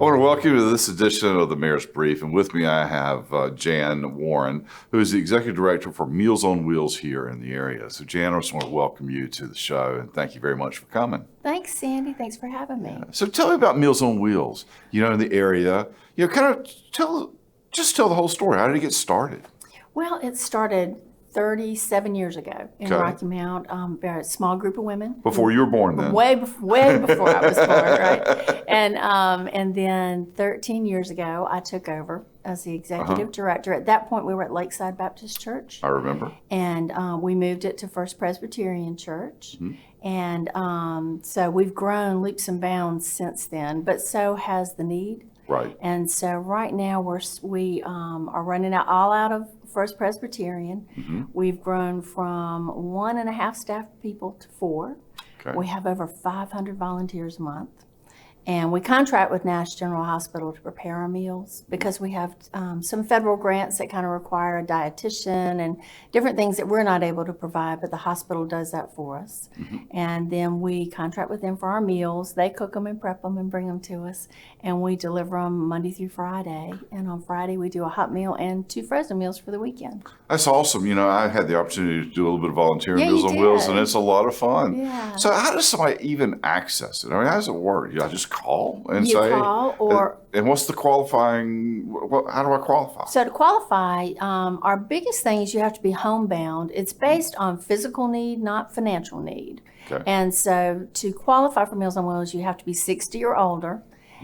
I want to welcome you to this edition of the Mayor's Brief, and with me I have Jan Warren, who is the Executive Director for Meals on Wheels here in the area. So Jan, I just want to welcome you to the show, and thank you very much for coming. Thanks, Sandy. Thanks for having me. So tell me about Meals on Wheels, in the area. Kind of tell the whole story. How did it get started? Well, it started 37 years ago in Rocky Mount. A small group of women. Before you were born, then? Way before I was born, right? And then 13 years ago, I took over as the executive director. At that point, we were at Lakeside Baptist Church. I remember. And we moved it to First Presbyterian Church. Mm-hmm. And so we've grown leaps and bounds since then, but so has the need. Right. And so right now we are running all out of First Presbyterian. Mm-hmm. We've grown from 1.5 staff people to 4. Okay. We have over 500 volunteers a month. And we contract with Nash General Hospital to prepare our meals because we have some federal grants that kind of require a dietitian and different things that we're not able to provide, but the hospital does that for us. Mm-hmm. And then we contract with them for our meals. They cook them and prep them and bring them to us, and we deliver them Monday through Friday. And on Friday, we do a hot meal and 2 frozen meals for the weekend. That's awesome. I had the opportunity to do a little bit of volunteering Meals on Wheels, and it's a lot of fun. Yeah. So how does somebody even access it? I mean, how does it work? I just call and and what's the qualifying, how do I qualify? So to qualify, our biggest thing is you have to be homebound. It's based on physical need, not financial need. Okay. And so to qualify for Meals on Wheels, you have to be 60 or older,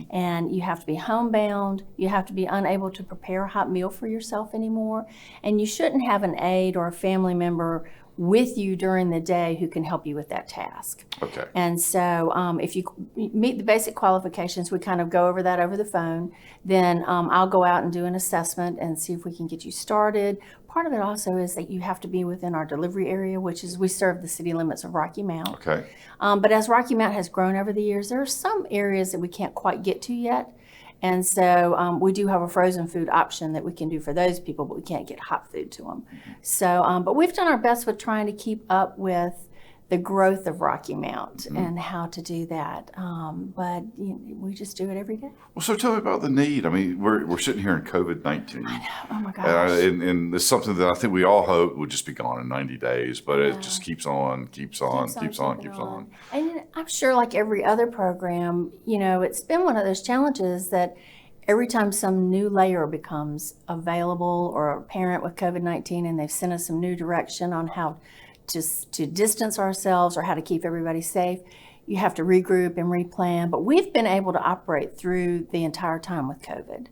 and you have to be homebound. You have to be unable to prepare a hot meal for yourself anymore, and you shouldn't have an aide or a family member with you during the day who can help you with that task. Okay. And so if you meet the basic qualifications, we kind of go over that over the phone. Then I'll go out and do an assessment and see if we can get you started. Part of it also is that you have to be within our delivery area, which is we serve the city limits of Rocky Mount. Okay. But as Rocky Mount has grown over the years, there are some areas that we can't quite get to yet. And so we do have a frozen food option that we can do for those people, but we can't get hot food to them. So, but we've done our best with trying to keep up with the growth of Rocky Mount and how to do that. But we just do it every day. Well, so tell me about the need. I mean, we're sitting here in COVID-19. I know. Oh my gosh. And it's something that I think we all hope would just be gone in 90 days, but it just keeps on. And I'm sure, like every other program, it's been one of those challenges that every time some new layer becomes available or apparent with COVID-19 and they've sent us some new direction on how to distance ourselves or how to keep everybody safe, you have to regroup and replan. But we've been able to operate through the entire time with COVID.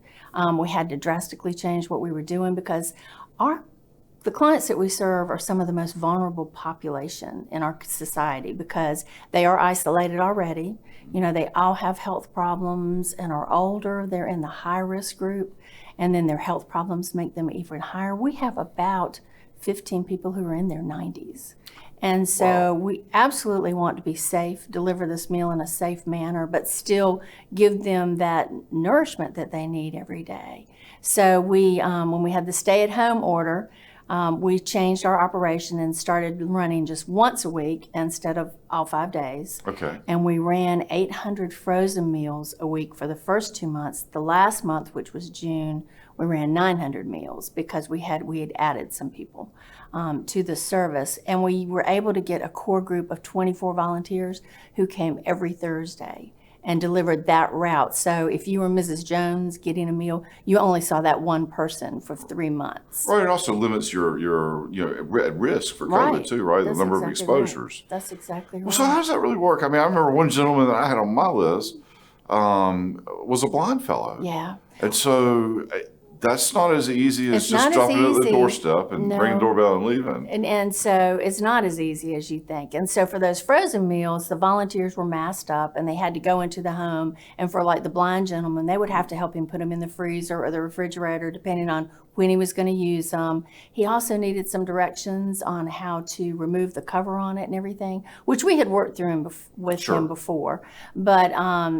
We had to drastically change what we were doing because the clients that we serve are some of the most vulnerable population in our society because they are isolated already. They all have health problems and are older. They're in the high risk group, and then their health problems make them even higher. We have about 15 people who are in their 90s. And so we absolutely want to be safe, deliver this meal in a safe manner, but still give them that nourishment that they need every day. So we, when we had the stay-at-home order, we changed our operation and started running just once a week instead of all 5 days. Okay. And we ran 800 frozen meals a week for the first 2 months. The last month, which was June, we ran 900 meals because we had added some people to the service. And we were able to get a core group of 24 volunteers who came every Thursday and delivered that route. So if you were Mrs. Jones getting a meal, you only saw that one person for 3 months. Right, it also limits your at risk for COVID too, right? That's the number of exposures. Right. That's exactly right. Well, so how does that really work? I mean, I remember one gentleman that I had on my list was a blind fellow. Yeah. And so that's not as easy as just dropping it at the doorstep and ringing the doorbell and leaving. And so it's not as easy as you think. And so for those frozen meals, the volunteers were masked up and they had to go into the home. And for like the blind gentleman, they would have to help him put them in the freezer or the refrigerator, depending on when he was going to use them. He also needed some directions on how to remove the cover on it and everything, which we had worked through with him before. But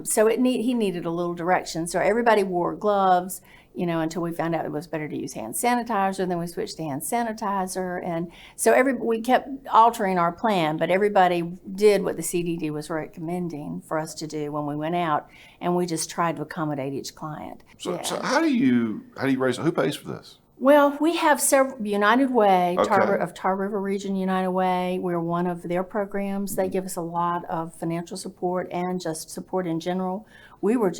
so he needed a little direction. So everybody wore gloves. until we found out it was better to use hand sanitizer. Then we switched to hand sanitizer. And so we kept altering our plan, but everybody did what the CDD was recommending for us to do when we went out, and we just tried to accommodate each client. So how do you raise, who pays for this? Well, we have several, United Way, Okay. Tar River Region United Way. We're one of their programs. They give us a lot of financial support and just support in general. We were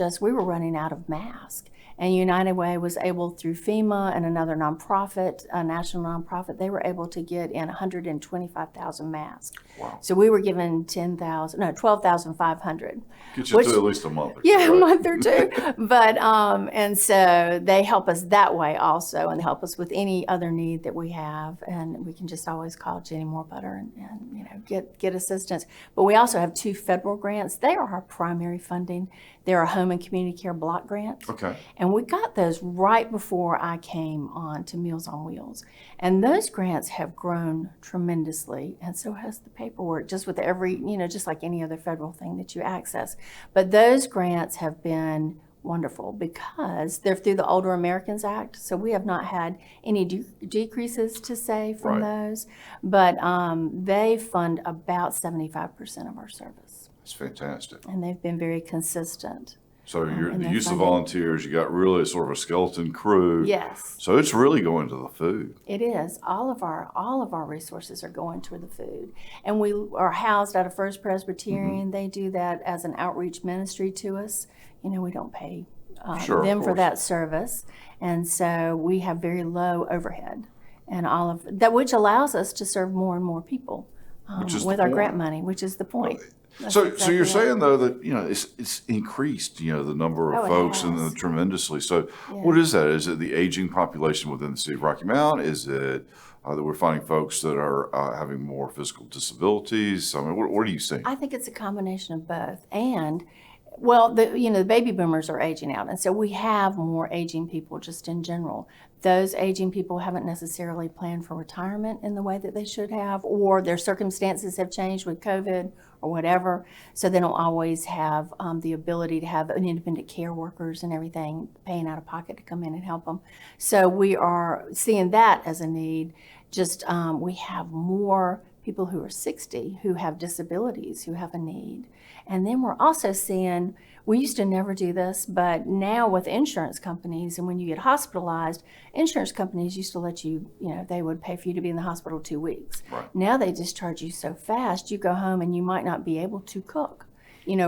running out of masks. And United Way was able, through FEMA and another nonprofit, a national nonprofit, they were able to get in 125,000 masks. Wow. So we were given 12,500. Get you through at least a month or two, Yeah, right? a month or two. But, and so they help us that way also, and they help us with any other need that we have. And we can just always call Jenny Moorbutter and get assistance. But we also have 2 federal grants. They are our primary funding. They're a home and community care block grant. Okay. And we got those right before I came on to Meals on Wheels. And those grants have grown tremendously, and so has the paperwork, just with every, just like any other federal thing that you access. But those grants have been wonderful because they're through the Older Americans Act, so we have not had any decreases to say from those. But they fund about 75% of our service. That's fantastic. And they've been very consistent. So in the their use of funding. volunteers, you got really sort of a skeleton crew. Yes. So it's really going to the food. It is. All of our resources are going toward the food. And we are housed out of First Presbyterian. They do that as an outreach ministry to us. We don't pay Sure, of them for course. that service. And so we have very low overhead and all of that, which allows us to serve more and more people Which is with the our point. grant money, which is the point. That's So exactly you're right. saying though that it's increased the number of Oh, it folks has. tremendously. So Yeah. what is that? Is it the aging population within the city of Rocky Mount? Is it that we're finding folks that are having more physical disabilities? I mean, what are you seeing? I think it's a combination of both. And well, the baby boomers are aging out, and so we have more aging people just in general. Those aging people haven't necessarily planned for retirement in the way that they should have, or their circumstances have changed with COVID or whatever, so they don't always have the ability to have an independent care workers and everything paying out of pocket to come in and help them. So we are seeing that as a need. Just we have more people who are 60 who have disabilities who have a need. And then we're also seeing, we used to never do this, but now with insurance companies, and when you get hospitalized, insurance companies used to let you, they would pay for you to be in the hospital 2 weeks. Right. Now they discharge you so fast, you go home and you might not be able to cook,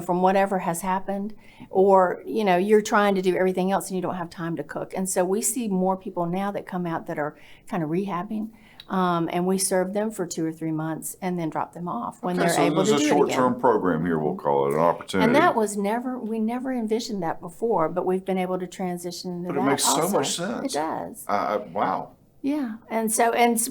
from whatever has happened, or, you're trying to do everything else and you don't have time to cook. And so we see more people now that come out that are kind of rehabbing. And we serve them for 2 or 3 months and then drop them off when they're so able to there's do a it again. short-term program here, we'll call it, an opportunity. And that was we never envisioned that before, but we've been able to transition into that. But it makes so also. much sense. It does. Wow. Yeah. And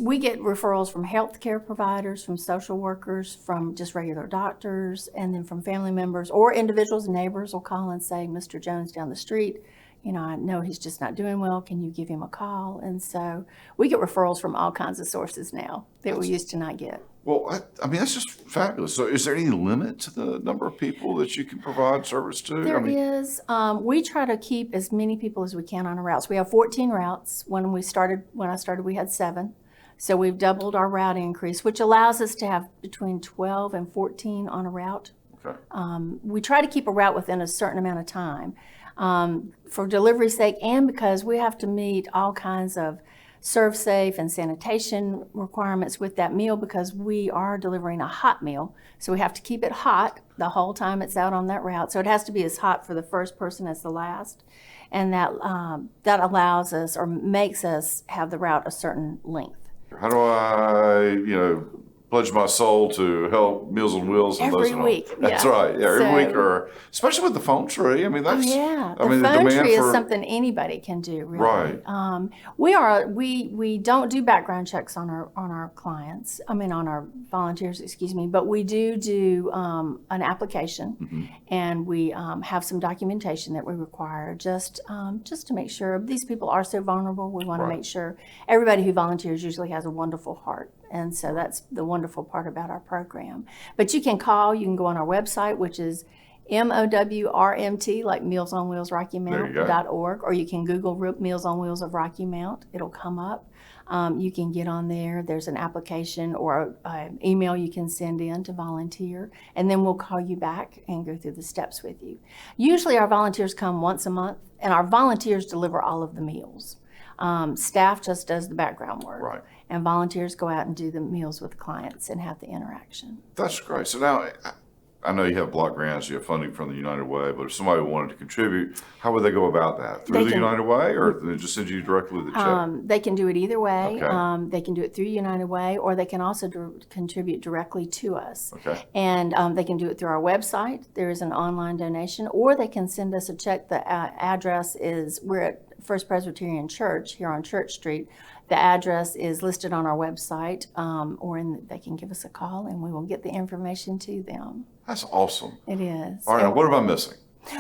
we get referrals from healthcare providers, from social workers, from just regular doctors, and then from family members or individuals. Neighbors will call and say, Mr. Jones down the street, I know he's just not doing well. Can you give him a call? And so we get referrals from all kinds of sources now that we used to not get. Well, I mean, that's just fabulous. So is there any limit to the number of people that you can provide service to? There is. We try to keep as many people as we can on our routes. We have 14 routes. When I started, we had 7. So we've doubled our route increase, which allows us to have between 12 and 14 on a route. Okay. We try to keep a route within a certain amount of time. For delivery's sake, and because we have to meet all kinds of serve safe and sanitation requirements with that meal, because we are delivering a hot meal. So we have to keep it hot the whole time it's out on that route. So it has to be as hot for the first person as the last. And that allows us or makes us have the route a certain length. How do I, pledge my soul to help Meals on Wheels? And Every those week, That's yeah. right. Yeah, every So- week, or especially with the phone tree. I mean, that's. Yeah, I mean, the phone demand tree is for- something anybody can do, really. Right. We don't do background checks on our clients. I mean, on our volunteers, excuse me. But we do an application, and we have some documentation that we require just to make sure these people are so vulnerable. We want Right. to make sure everybody who volunteers usually has a wonderful heart. And so that's the wonderful part about our program. But you can call, you can go on our website, which is MOWRMT, like Meals on Wheels Rocky There you go. Mount.org, or you can Google Meals on Wheels of Rocky Mount. It'll come up. You can get on there. There's an application or an email you can send in to volunteer, and then we'll call you back and go through the steps with you. Usually our volunteers come once a month, and our volunteers deliver all of the meals. Staff just does the background work. Right. And volunteers go out and do the meals with clients and have the interaction. That's great. So now, I know you have block grants, you have funding from the United Way, but if somebody wanted to contribute, how would they go about that? Through the United Way, or they just send you directly the check? They can do it either way. Okay. They can do it through United Way, or they can also contribute directly to us. Okay. And they can do it through our website. There is an online donation, or they can send us a check. The address is, we're at First Presbyterian Church here on Church Street. The address is listed on our website, or they can give us a call and we will get the information to them. That's awesome. It is. All right, now what am I missing?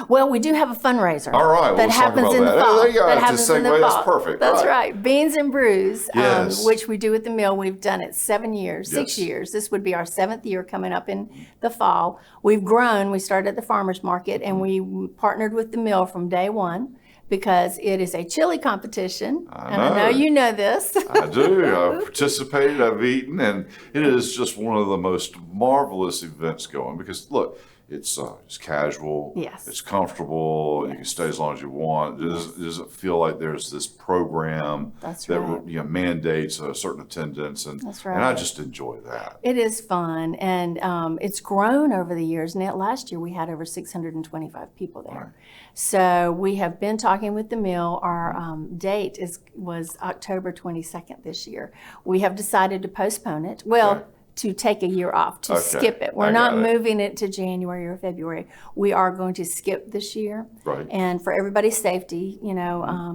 Well, we do have a fundraiser. All right, well, that let's talk happens about in the that. fall. There you go. That That's a happens in the segue. That's fall. perfect. That's All right. Beans and Brews, Yes. which we do at the mill. We've done it 7 years, 6 Yes. years. This would be our 7th year coming up in the fall. We've grown. We started at the farmers market, and we partnered with the mill from day one, because it is a chili competition. And I know you know this. I do. I've participated, I've eaten, and it is just one of the most marvelous events going because, look, it's casual, Yes. it's comfortable, you can stay as long as you want. Does it feel like there's this program That's that right. Mandates a certain attendance? And, That's and I right. just enjoy that. It is fun, and it's grown over the years. And last year we had over 625 people there. Right. So we have been talking with the mill. Our date was October 22nd this year. We have decided to postpone it. Well, Okay. to take a year off, to Okay. skip it. I We're not got it. moving it to January or February. We are going to skip this year. Right. And for everybody's safety,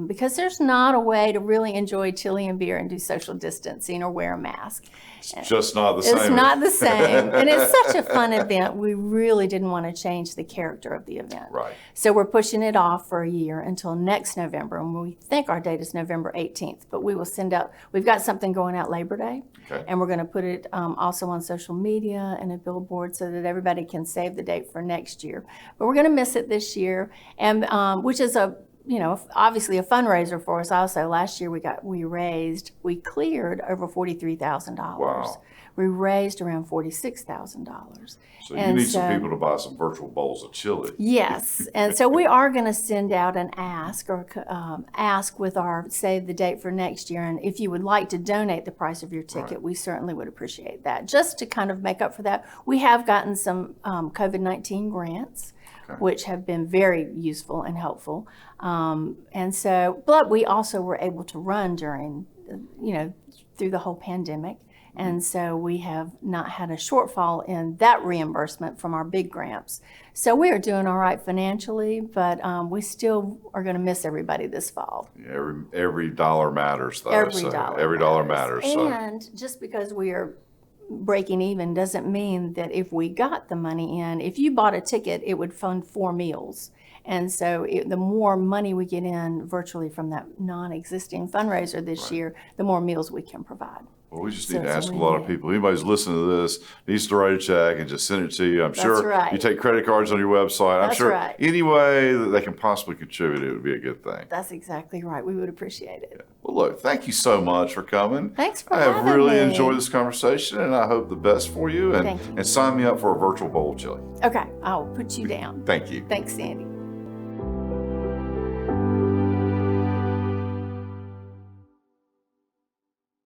because there's not a way to really enjoy chili and beer and do social distancing or wear a mask. It's just not the same. It's not the same. And it's such a fun event. We really didn't want to change the character of the event. Right. So we're pushing it off for a year until next November. And we think our date is November 18th. But we will send out, we've got something going out Labor Day. Okay. And we're going to put it also on social media and a billboard so that everybody can save the date for next year. But we're going to miss it this year, and which is obviously a fundraiser for us also. Last year we cleared over $43,000. Wow. We raised around $46,000. So you need some people to buy some virtual bowls of chili. Yes, and so we are going to send out an ask with our save the date for next year. And if you would like to donate the price of your ticket, Right. we certainly would appreciate that. Just to kind of make up for that, we have gotten some COVID-19 grants, Okay. which have been very useful and helpful. But we also were able to run during, through the whole pandemic. And so we have not had a shortfall in that reimbursement from our big grants. So we are doing all right financially, but we still are going to miss everybody this fall. Yeah, every dollar matters, though. Every dollar Every dollar matters. So. And just because we are breaking even doesn't mean that if we got the money in, if you bought a ticket, it would fund 4 meals. And so the more money we get in virtually from that non-existing fundraiser this year, the more meals we can provide. Well, we just So need to it's a ask a lot of win-win. people. Anybody's listening to this needs to write a check and just send it to you. I'm sure right. you take credit cards on your website. I'm That's sure right. any way that they can possibly contribute, it would be a good thing. That's exactly right. We would appreciate it. Well, look, thank you so much for coming. Thanks for I have having really me. enjoyed this conversation, and I hope the best for you. Thank you. And sign me up for a virtual bowl of chili. Okay, I'll put you down. Thank you. Thanks, Sandy.